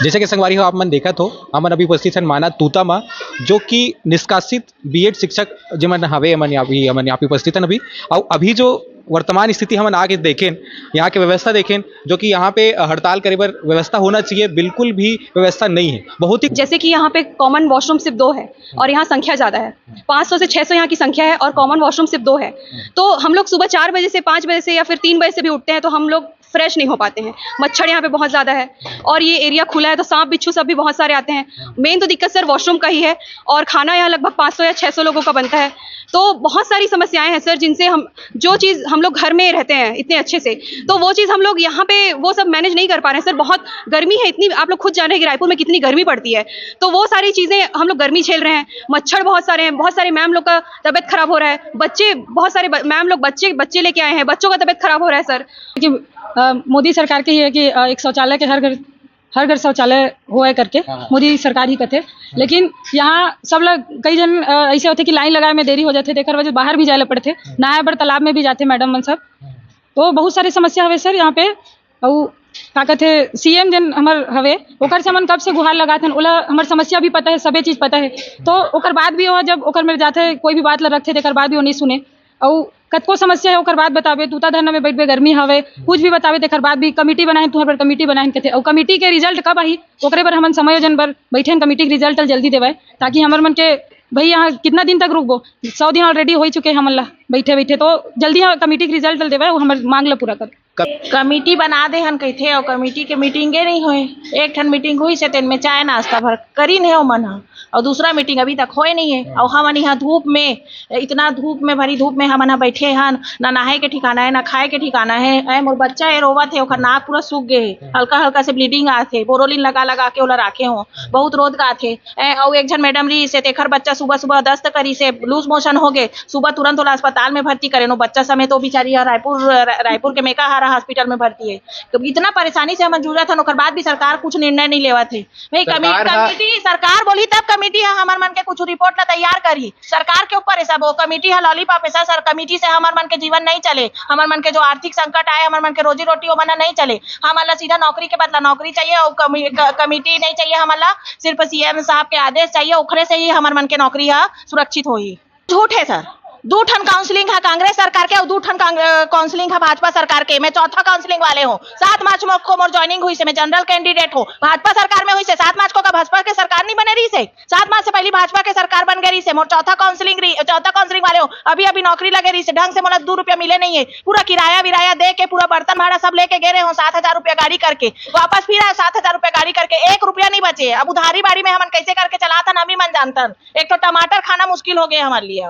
जैसे कि संगवारी हो आप मन देखत हो हमन अभी उपस्थित हन माना तूता मा जो कि निष्कासित बीएड शिक्षक जिमन हवे हमन यहाँ पे उपस्थित हन अभी और अभी जो वर्तमान स्थिति हमन आके देखें यहाँ के व्यवस्था देखें जो कि यहाँ पे हड़ताल करे बर व्यवस्था होना चाहिए बिल्कुल भी व्यवस्था नहीं है। बहुत ही जैसे कि यहाँ पे कॉमन वॉशरूम सिर्फ 2 है और यहाँ संख्या ज़्यादा है, 500 से 600 यहाँ की संख्या है और कॉमन वॉशरूम सिर्फ 2 है। तो हम लोग सुबह 4 बजे से 5 बजे से या फिर 3 बजे से भी उठते हैं तो हम लोग फ्रेश नहीं हो पाते हैं। मच्छर यहाँ पे बहुत ज़्यादा है और ये एरिया खुला है तो सांप बिच्छू सब भी बहुत सारे आते हैं। मेन तो दिक्कत सर वॉशरूम का ही है और खाना यहाँ लगभग 500 या 600 लोगों का बनता है। तो बहुत सारी समस्याएं हैं सर जिनसे हम जो चीज़ हम लोग घर में रहते हैं इतने अच्छे से तो वो चीज़ हम लोग यहाँ पे वो सब मैनेज नहीं कर पा रहे हैं सर। बहुत गर्मी है इतनी, आप लोग खुद जान रहे हैं कि रायपुर में कितनी गर्मी पड़ती है। तो वो सारी चीज़ें हम लोग गर्मी झेल रहे हैं, मच्छर बहुत सारे हैं, बहुत सारे मैम लोग का तबियत खराब हो रहा है, बच्चे बहुत सारे मैम लोग बच्चे लेके आए हैं, बच्चों का तबियत खराब हो रहा है सर। कि मोदी सरकार की है कि एक शौचालय के हर घर शौचालय हुआ करके मोदी सरकार ही कहते। लेकिन यहाँ सब लोग कई जन ऐसे होते कि लाइन लगाए में देरी हो जाते देकर वजह बाहर भी जाए पड़ते, नहाए बड़ तालाब में भी जाते मैडम मन सब। तो बहुत सारी समस्या हवे सर यहाँ पे। और का कहते सीएम जन हमार हवे ओकर से हमन कब से गुहार लगाते हैं, ओला हमार समस्या भी पता है, सबे चीज़ पता है। तो ओकर बाद भी वो जब ओकर मेरे जाते कोई भी बात ला रखते तेकर बाद भी वो नहीं सुने और कतको समस्या है ओकर बाद बतावे तूता धरना में बैठ गर्मी हवे कुछ भी बतावे तेकर बाद भी कमेटी बनाए तुहर पर कमेटी बनाए कहते और कमेटी के रिजल्ट कब आई ओकरे पर हमन समायोजन पर बैठे कमेटी के रिजल्ट जल्दी देवे ताकि हमर मन के भाई यहाँ कितना दिन तक रुकबो 100 दिन ऑलरेडी हो चुके हमन ला बैठे तो जल्दी कमेटी के रिजल्ट देवे वो हमार मांग ला पूरा कर। कमेटी बना दे हन कहथे और कमेटी के मीटिंगे नहीं हुए। एक ठन मीटिंग हुई से तेन में चाय नाश्ता भर करी नहीं हो मन और दूसरा मीटिंग अभी तक होए नहीं है। और हमन यहाँ धूप में इतना भरी धूप में हमन बैठे हन, ना नहाए के ठिकाना है ना खाए के ठिकाना है। मोर बच्चा है रोवत है, ओकर नाक पूरा सूख गए है, हल्का हल्का से ब्लीडिंग आथे, बोरोलिन लगा के ओला राखे हो, बहुत रोद का आथे। और एक जन मैडम रही से तेखर बच्चा सुबह दस्त करी से लूज मोशन हो गए, सुबह तुरंत ओला अस्पताल में भर्ती करे नो बच्चा समेत वो बेचारी रायपुर के मेकाहारा हॉस्पिटल में भर्ती है। तो इतना परेशानी से हम जूझा था ओकर बाद भी सरकार कुछ निर्णय नहीं लेवा थे। भाई कमेटी सरकार बोली तब कमेटी है हमार मन के कुछ रिपोर्ट ला तैयार करी, सरकार के ऊपर है सब। वो कमेटी है लॉलीपॉप है सर, कमेटी से हमार मन के जीवन नहीं चले, हमार मन के जो आर्थिक संकट आए, हमार मन के रोजी रोटी वो मना नहीं चले। हमारा सीधा नौकरी के बदला नौकरी चाहिए और कमेटी नहीं चाहिए, हमारा सिर्फ सीएम साहब के आदेश चाहिए, उखरे से ही हमार मन के नौकरी सुरक्षित होगी। झूठ है सर, 2 ठन काउंसलिंग है कांग्रेस सरकार के और 2 ठन काउंसलिंग है भाजपा सरकार के। मैं चौथा काउंसलिंग वाले हूँ। 7 मार्च को मोर ज्वाइनिंग हुई से, मैं जनरल कैंडिडेट हूँ, भाजपा सरकार में हुई से। 7 मार्च को का भाजपा के सरकार नहीं बने रही से, 7 मार्च से पहले भाजपा के सरकार बन गई से। मोर चौथा काउंसलिंग वाले हूँ। अभी नौकरी लगे रही से, ढंग से मोला 2 रुपया मिले नहीं है। पूरा किराया विराया दे के पूरा बर्तन भाड़ा सब लेके गए रहे हो, 7,000 रुपया गाड़ी करके वापस फिर आए, 7,000 रुपया गाड़ी करके 1 रुपया नहीं बचे। अब उधारी बाड़ी में हम कैसे करके चलाता हम ही मन जानता। एक तो टमाटर खाना मुश्किल हो गया हमारे लिए।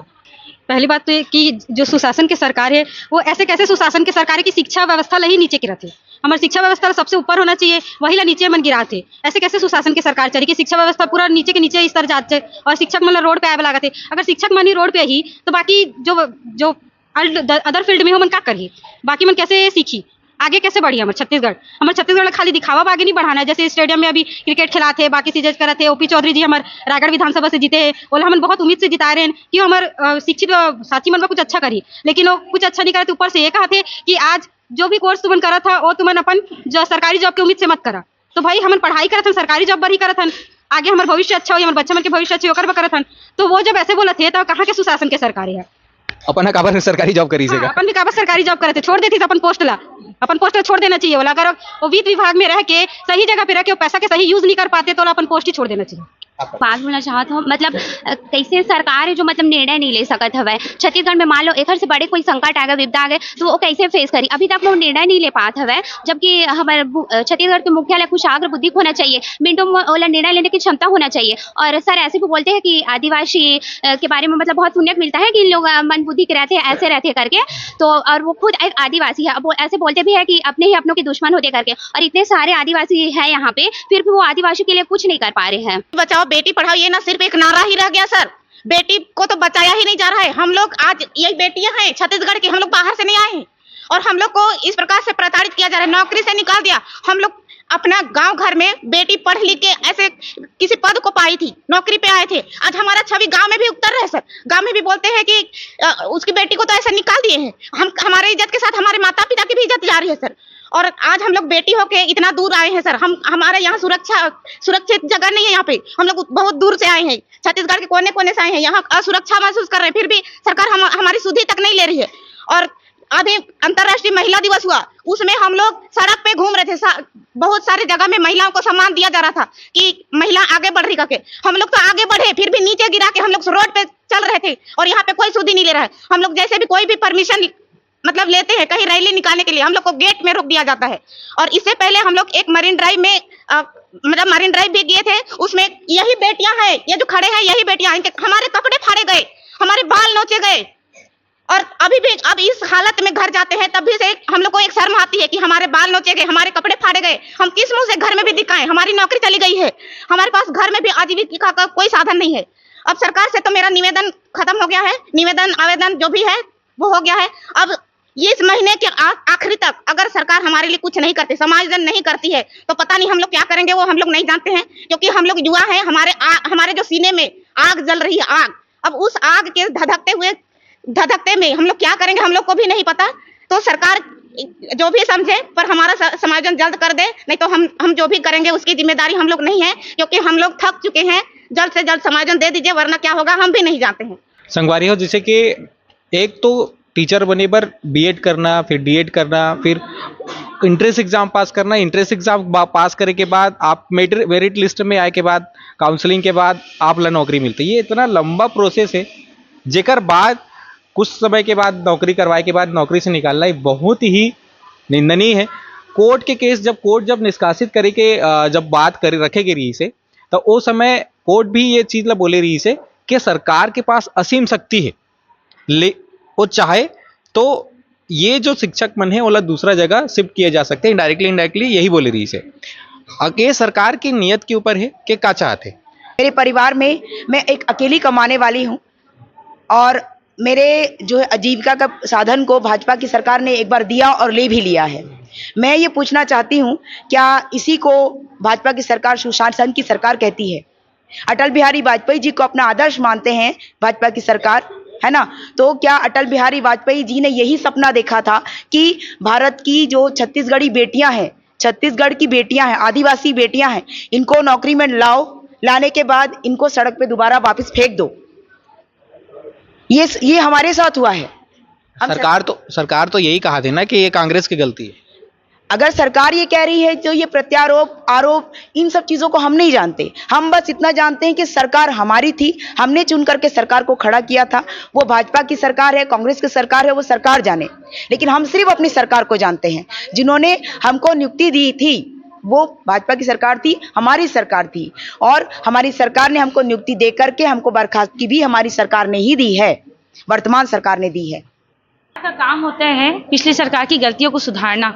पहली बात तो ये कि जो सुशासन की सरकार है वो ऐसे कैसे सुशासन की सरकार है कि शिक्षा व्यवस्था ला ही नीचे गिरा थे। हमारी शिक्षा व्यवस्था सबसे ऊपर होना चाहिए, वही ला नीचे मन गिरा थे। ऐसे कैसे सुशासन की सरकार चली कि शिक्षा व्यवस्था पूरा नीचे के नीचे स्तर जाते और शिक्षक मन रोड पे आए लगा थे। अगर शिक्षक मन ही रोड पे ही तो बाकी जो अदर फील्ड में हो मन क्या करी, बाकी मन कैसे सीखी, आगे कैसे बढ़ी। हमारे छत्तीसगढ़ खाली दिखावा आगे नहीं बढ़ाना है। जैसे स्टेडियम में अभी क्रिकेट खिलाते बाकी चीजें करते। ओपी चौधरी जी हमारे रायगढ़ विधानसभा से जीते हैं, बोला हम बहुत उम्मीद से जिता रहे हैं कि हमारे शिक्षित साथी मन कुछ अच्छा करी, लेकिन वो कुछ अच्छा नहीं करे। ऊपर से ये कहा थे कि आज जो भी कोर्स तुमन करा था वो तुमन अपन जो सरकारी जॉब की उम्मीद से मत करा। तो भाई हम पढ़ाई करत हन, सरकारी जॉब पर ही करत हन, आगे हमारे भविष्य अच्छा हो, हमारे बच्चे मन के भविष्य अच्छे होकर करत हन। तो वो जब ऐसे बोला थे तो कहाँ के सुशासन के सरकारी है। अपन काबर सरकारी जॉब करी सेगा, अपन भी काबर सरकारी जॉब करे थे, छोड़ देती तो अपन पोस्ट छोड़ देना चाहिए। बोला अगर वो वित्त विभाग में रह के सही जगह पे रह के पैसा के सही यूज नहीं कर पाते तो अपन पोस्ट ही छोड़ देना चाहिए। बात बोलना चाहत हूँ, मतलब कैसे सरकार है जो मतलब निर्णय नहीं ले सकत हवे। छत्तीसगढ़ में मान लो एक से बड़े कोई संकट आ गए, विपदा आ गए तो वो कैसे फेस करी, अभी तक वो निर्णय नहीं ले पात हवे। जबकि हमारे छत्तीसगढ़ के मुख्यालय कुशाग्र बुद्धि होना चाहिए, मिनटों में निर्णय लेने की क्षमता होना चाहिए। और सर ऐसे भी बोलते हैं कि आदिवासी के बारे में मतलब बहुत पुण्य मिलता है कि लोग मन बुद्धि के रहते हैं, ऐसे रहते करके। तो और वो खुद एक आदिवासी है, वो ऐसे बोलते भी है कि अपने ही अपनों के दुश्मन होते करके। और इतने सारे आदिवासी है यहाँ पे, फिर भी वो आदिवासी के लिए कुछ नहीं कर पा रहे हैं। बचाओ बेटी पढ़ाओ ये ना सिर्फ एक नारा ही रह गया सर, बेटी को तो बचाया ही नहीं जा रहा है। हम लोग आज यही बेटियां हैं छत्तीसगढ़ की, हम लोग बाहर से नहीं आए हैं और हम लोग को इस प्रकार से प्रताड़ित किया जा रहा है, नौकरी से निकाल दिया। हम लोग अपना गांव घर में बेटी पढ़ लिख के ऐसे किसी पद को पाई थी, नौकरी पे आए थे। आज हमारा छवि गांव में भी उतर रहा है सर, गांव में भी बोलते हैं कि उसकी बेटी को तो ऐसे निकाल दिए हैं। हम हमारे इज्जत के साथ हमारे माता पिता की भी इज्जत जा रही है सर। और आज हम लोग बेटी होके इतना दूर आए हैं सर। हमारे यहाँ सुरक्षित जगह नहीं है। यहाँ पे हम लोग बहुत दूर से आए हैं, छत्तीसगढ़ के कोने कोने से आए हैं, यहाँ असुरक्षा महसूस कर रहे हैं, फिर भी सरकार हमारी सुधि तक नहीं ले रही है। और अभी अंतर्राष्ट्रीय महिला दिवस हुआ, उसमें हम लोग सड़क पे घूम रहे थे, बहुत सारी जगह में महिलाओं को सम्मान दिया जा रहा था कि महिला आगे बढ़ रही करके। हम लोग तो आगे बढ़े, फिर भी नीचे गिरा के हम लोग रोड पे चल रहे थे और यहाँ पे कोई सुधि नहीं ले रहा है। हम लोग जैसे भी कोई भी परमिशन मतलब लेते हैं कहीं रैली निकालने के लिए, हम लोग को गेट में रोक दिया जाता है। और इससे पहले हम लोग एक मरीन ड्राइव में मतलब मरीन ड्राइव भी गए थे, उसमें यही बेटियां हैं, ये जो खड़े हैं यही बेटियां, हमारे कपड़े फाड़े गए, हमारे बाल नोचे गए। और अभी भी अब इस हालत में घर जाते हैं तब भी से हम लोग को एक शर्म आती है कि हमारे बाल नोचे गए, हमारे कपड़े फाड़े गए, हम किस मुंह से घर में भी दिखाएं। हमारी नौकरी चली गई है, हमारे पास घर में भी आजीविका का कोई साधन नहीं है। अब सरकार से तो मेरा निवेदन खत्म हो गया है, निवेदन आवेदन जो भी है वो हो गया है। अब ये इस महीने के आखिरी तक अगर सरकार हमारे लिए कुछ नहीं करती, समायोजन नहीं करती है, तो पता नहीं हम लोग क्या करेंगे, वो हम लोग नहीं जानते हैं। क्योंकि हम लोग युवा हैं, हमारे जो सीने में आग जल रही है, आग, अब उस आग के धधकते में हम लोग क्या करेंगे हम लोग को भी नहीं पता। तो सरकार जो भी समझे पर हमारा समायोजन जल्द कर दे, नहीं तो हम जो भी करेंगे उसकी जिम्मेदारी हम लोग नहीं है, क्योंकि हम लोग थक चुके हैं। जल्द से जल्द समायोजन दे दीजिए, वरना क्या होगा हम भी नहीं जानते हैं। संगवारी हो, जैसे कि एक तो टीचर बने पर बीएड करना, फिर डीएड करना, फिर इंट्रेंस एग्जाम पास करना, इंट्रेंस एग्जाम पास करे के बाद आप मेरिट लिस्ट में आए के बाद काउंसलिंग के बाद आप ला नौकरी मिलती है। ये इतना लंबा प्रोसेस है, जेकर बाद कुछ समय के बाद नौकरी करवाए के बाद नौकरी से निकालना ही बहुत ही निंदनीय है। कोर्ट के केस जब निष्कासित करे के जब बात करे रखे गई रही से, तो वो समय कोर्ट भी ये चीज ला बोले रही से कि सरकार के पास असीम शक्ति है, वो चाहे तो ये जो शिक्षक मन है ओला दूसरा जगह शिफ्ट किए जा सकते हैं। इनडायरेक्टली यही बोले रही से। ये सरकार की नीयत के ऊपर है कि क्या चाहते। मेरे परिवार में मैं एक अकेली कमाने वाली हूँ और मेरे जो है आजीविका का साधन को भाजपा की सरकार ने एक बार दिया और ले भी लिया है। मैं ये पूछना चाहती हूँ, क्या इसी को भाजपा की सरकार सुशासन की सरकार कहती है? अटल बिहारी वाजपेयी जी को अपना आदर्श मानते हैं भाजपा की सरकार, है ना? तो क्या अटल बिहारी वाजपेयी जी ने यही सपना देखा था कि भारत की जो छत्तीसगढ़ी बेटियां हैं, छत्तीसगढ़ की बेटियां हैं, आदिवासी बेटियां हैं, इनको नौकरी में लाने के बाद इनको सड़क पे दोबारा वापस फेंक दो? ये हमारे साथ हुआ है। सरकार तो यही कहा थी ना कि ये कांग्रेस की गलती है। अगर सरकार ये कह रही है तो ये प्रत्यारोप, आरोप, इन सब चीजों को हम नहीं जानते। हम बस इतना जानते हैं कि सरकार हमारी थी, हमने चुन करके सरकार को खड़ा किया था। वो भाजपा की सरकार है, कांग्रेस की सरकार है, वो सरकार जाने, लेकिन हम सिर्फ अपनी सरकार को जानते हैं। जिन्होंने हमको नियुक्ति दी थी वो भाजपा की सरकार थी, हमारी सरकार थी, और हमारी सरकार ने हमको नियुक्ति दे करके हमको बर्खास्तगी भी हमारी सरकार ने ही दी है, वर्तमान सरकार ने दी है। का काम होता है पिछली सरकार की गलतियों को सुधारना,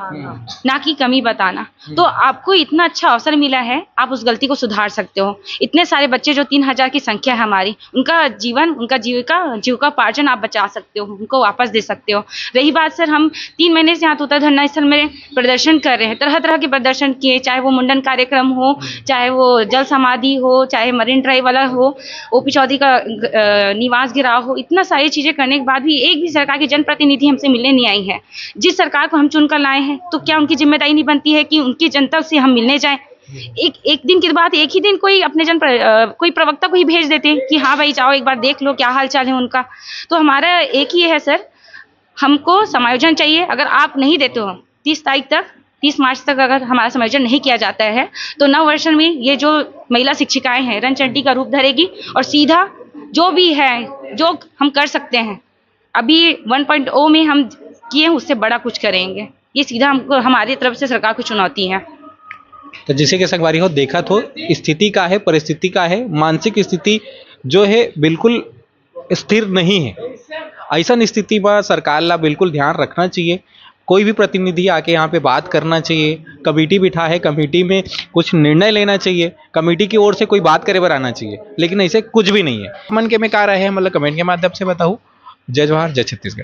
ना कि कमी बताना। तो आपको इतना अच्छा अवसर मिला है, आप उस गलती को सुधार सकते हो। इतने सारे बच्चे जो 3000 की संख्या है हमारी, उनका जीवन, उनका जीविकोपार्जन आप बचा सकते हो, उनको वापस दे सकते हो। रही बात सर, हम 3 महीने से यहाँ तोता धरना स्थल में प्रदर्शन कर रहे हैं, तरह तरह के प्रदर्शन किए, चाहे वो मुंडन कार्यक्रम हो, चाहे वो जल समाधि हो, चाहे मरीन ड्राइव वाला हो, ओपी चौधरी का निवास गिराव हो। इतना सारी चीजें करने के बाद भी एक भी सरकार की जनप्रतिनिधि हमसे मिलने नहीं आई है। जिस सरकार को हम चुनकर लाए हैं, तो क्या उनकी जिम्मेदारी नहीं बनती है कि उनकी जनता से हम मिलने जाएं? एक दिन के बाद एक ही दिन कोई अपने कोई प्रवक्ता को ही भेज देते हैं कि हाँ भाई जाओ एक बार देख लो क्या हाल चाल है उनका। तो हमारा एक ही है सर, हमको समायोजन चाहिए। अगर आप नहीं देते हो 30 मार्च तक अगर हमारा समायोजन नहीं किया जाता है, तो नववर्षन में ये जो महिला शिक्षिकाएं हैं रणचंडी का रूप धरेगी और सीधा जो भी है जो हम कर सकते हैं अभी 1.0 में हम किए उससे बड़ा कुछ करेंगे। ये सीधा हमको हमारी तरफ से सरकार को चुनौती है। तो जिसे कि संगवारी हो देखा तो स्थिति का है, परिस्थिति का है, मानसिक स्थिति जो है बिल्कुल स्थिर नहीं है। ऐसा स्थिति पर सरकार ला बिल्कुल ध्यान रखना चाहिए। कोई भी प्रतिनिधि आके यहाँ पे बात करना चाहिए। कमेटी बिठा है, कमेटी में कुछ निर्णय लेना चाहिए, कमेटी की ओर से कोई बात करे पर आना चाहिए, लेकिन ऐसे कुछ भी नहीं है। मन के में क्या रहे हैं मतलब कमेंट के माध्यम से बताऊँ। जय जवाहर, जय छत्तीसगढ़।